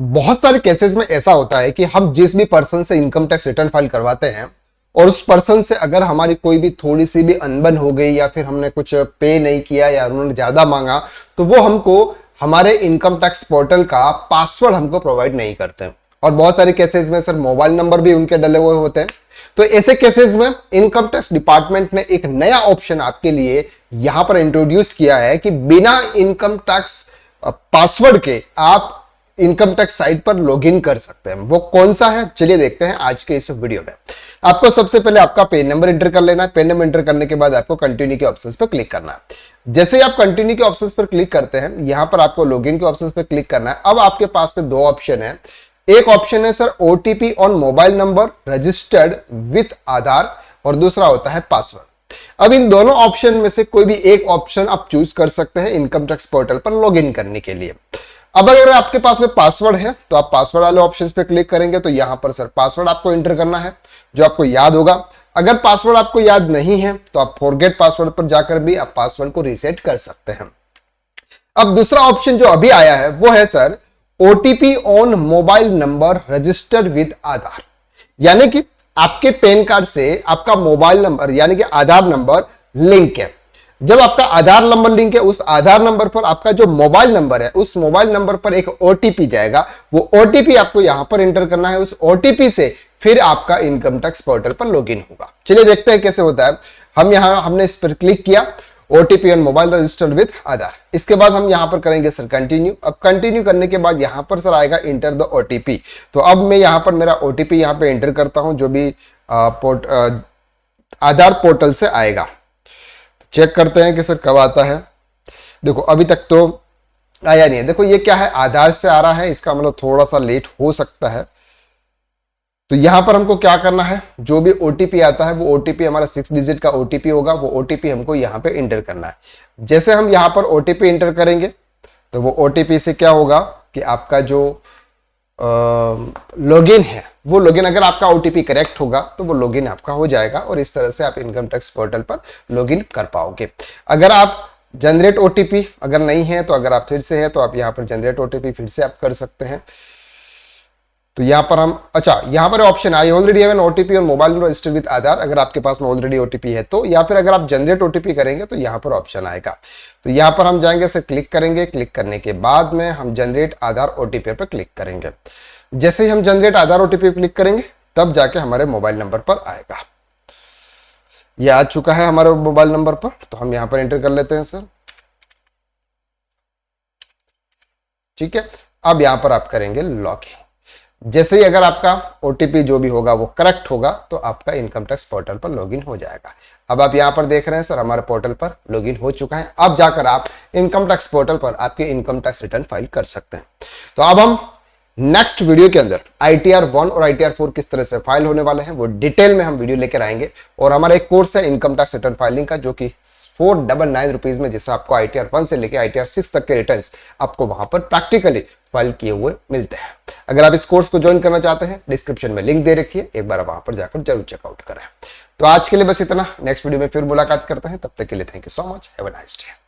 बहुत सारे केसेस में ऐसा होता है कि हम जिस भी पर्सन से इनकम टैक्स रिटर्न फाइल करवाते हैं और उस पर्सन से अगर हमारी कोई भी थोड़ी सी भी अनबन हो गई या फिर हमने कुछ पे नहीं किया या उन्होंने ज्यादा मांगा तो वो हमको हमारे इनकम टैक्स पोर्टल का पासवर्ड हमको प्रोवाइड नहीं करते हैं। और बहुत सारे केसेस में सर मोबाइल नंबर भी उनके डले हुए होते हैं। तो ऐसे केसेस में इनकम टैक्स डिपार्टमेंट ने एक नया ऑप्शन आपके लिए यहां पर इंट्रोड्यूस किया है कि बिना इनकम टैक्स पासवर्ड के आप इनकम टैक्स साइट पर लॉगिन कर सकते हैं। वो कौन सा है चलिए देखते हैं आज के इस वीडियो में। आपको सबसे पहले आपका पेन नंबर एंटर कर लेना है। पेन नंबर एंटर करने के बाद आपको कंटिन्यू के ऑप्शंस पर क्लिक करना है। जैसे ही आप कंटिन्यू के ऑप्शंस पर क्लिक करते हैं यहां पर आपको लॉगिन के ऑप्शंस पर क्लिक करना है। अब आपके पास में दो ऑप्शन है। एक ऑप्शन है sir OTP on mobile number registered with Aadhaar और दूसरा होता है पासवर्ड। अब इन दोनों ऑप्शन में से कोई भी एक ऑप्शन आप चूज कर सकते हैं इनकम टैक्स पोर्टल पर लॉगिन करने के लिए। अब अगर आपके पास में पासवर्ड है तो आप पासवर्ड वाले ऑप्शंस पे क्लिक करेंगे तो यहां पर सर पासवर्ड आपको एंटर करना है जो आपको याद होगा। अगर पासवर्ड आपको याद नहीं है तो आप फॉरगेट पासवर्ड पर जाकर भी आप पासवर्ड को रीसेट कर सकते हैं। अब दूसरा ऑप्शन जो अभी आया है वो है sir OTP on mobile number registered with Aadhaar, यानी कि आपके पैन कार्ड से आपका मोबाइल नंबर यानी कि आधार नंबर लिंक है। जब आपका आधार नंबर लिंक है उस आधार नंबर पर आपका जो मोबाइल नंबर है उस मोबाइल नंबर पर एक ओटीपी जाएगा। वो ओटीपी आपको यहां पर एंटर करना है। उस ओटीपी से फिर आपका इनकम टैक्स पोर्टल पर लॉगिन होगा। चलिए देखते हैं कैसे होता है। हमने इस पर क्लिक किया OTP on mobile registered with Aadhaar. इसके बाद हम यहां पर करेंगे सर कंटिन्यू। अब कंटिन्यू करने के बाद यहां पर सर आएगा इंटर द ओटीपी। तो अब मैं यहां पर मेरा ओटीपी यहां पे एंटर करता हूं जो भी आधार पोर्टल से आएगा। चेक करते हैं कि सर कब आता है। देखो अभी तक तो आया नहीं है। देखो ये क्या है आधार से आ रहा है, इसका मतलब थोड़ा सा लेट हो सकता है। तो यहां पर हमको क्या करना है, जो भी ओटीपी आता है वो ओटीपी हमारा 6 डिजिट का ओटीपी होगा। वो ओटीपी हमको यहां पे एंटर करना है। जैसे हम यहां पर ओटीपी एंटर करेंगे तो वो ओटीपी से क्या होगा कि आपका जो लॉगिन है वो लॉगिन, अगर आपका ओटीपी करेक्ट होगा तो वो लॉगिन आपका हो जाएगा और इस तरह से आप इनकम टैक्स पोर्टल पर लॉगिन कर पाओगे। अगर आप जनरेट ओटीपी अगर नहीं है तो अगर आप फिर से है तो आप यहां पर जनरेट ओटीपी फिर से आप कर सकते हैं। तो यहां पर हम यहां पर option I already have an OTP on mobile number registered with Aadhaar. अगर आपके पास में ऑलरेडी ओटीपी है तो, या फिर अगर आप जनरेट ओटीपी करेंगे तो यहां पर ऑप्शन आएगा। तो यहां पर हम जाएंगे सर क्लिक करेंगे। क्लिक करने के बाद में हम जनरेट आधार ओटीपी पर क्लिक करेंगे। जैसे ही हम जनरेट आधार ओटीपी क्लिक करेंगे तब जाके हमारे मोबाइल नंबर पर आएगा। यह आ चुका है हमारे मोबाइल नंबर पर, तो हम यहां पर एंटर कर लेते हैं सर। ठीक है, अब यहां पर आप करेंगे लॉगिन। जैसे ही अगर आपका ओटीपी जो भी होगा वो करेक्ट होगा तो आपका इनकम टैक्स पोर्टल पर लॉगिन हो जाएगा। अब आप यहां पर देख रहे हैं सर हमारे पोर्टल पर लॉगिन हो चुका है। अब जाकर आप इनकम टैक्स पोर्टल पर आपके इनकम टैक्स रिटर्न फाइल कर सकते हैं। तो अब हम नेक्स्ट वीडियो के अंदर ITR 1 और ITR 4 किस तरह से फाइल होने वाले हैं वो डिटेल में हम वीडियो लेकर आएंगे। और हमारा एक कोर्स है इनकम टैक्स रिटर्न फाइलिंग का जो कि 499 रुपीज में, जिससे आपको ITR 1 से लेकर ITR 6 तक के रिटर्न्स आपको वहां पर प्रैक्टिकली फाइल किए हुए मिलते हैं। अगर आप इस कोर्स को ज्वाइन करना चाहते हैं डिस्क्रिप्शन में लिंक दे रखी है, एक बार वहां पर जाकर जरूर चेकआउट करें। तो आज के लिए बस इतना। नेक्स्ट वीडियो में फिर मुलाकात करते हैं, तब तक के लिए thank you so much. Have a nice day.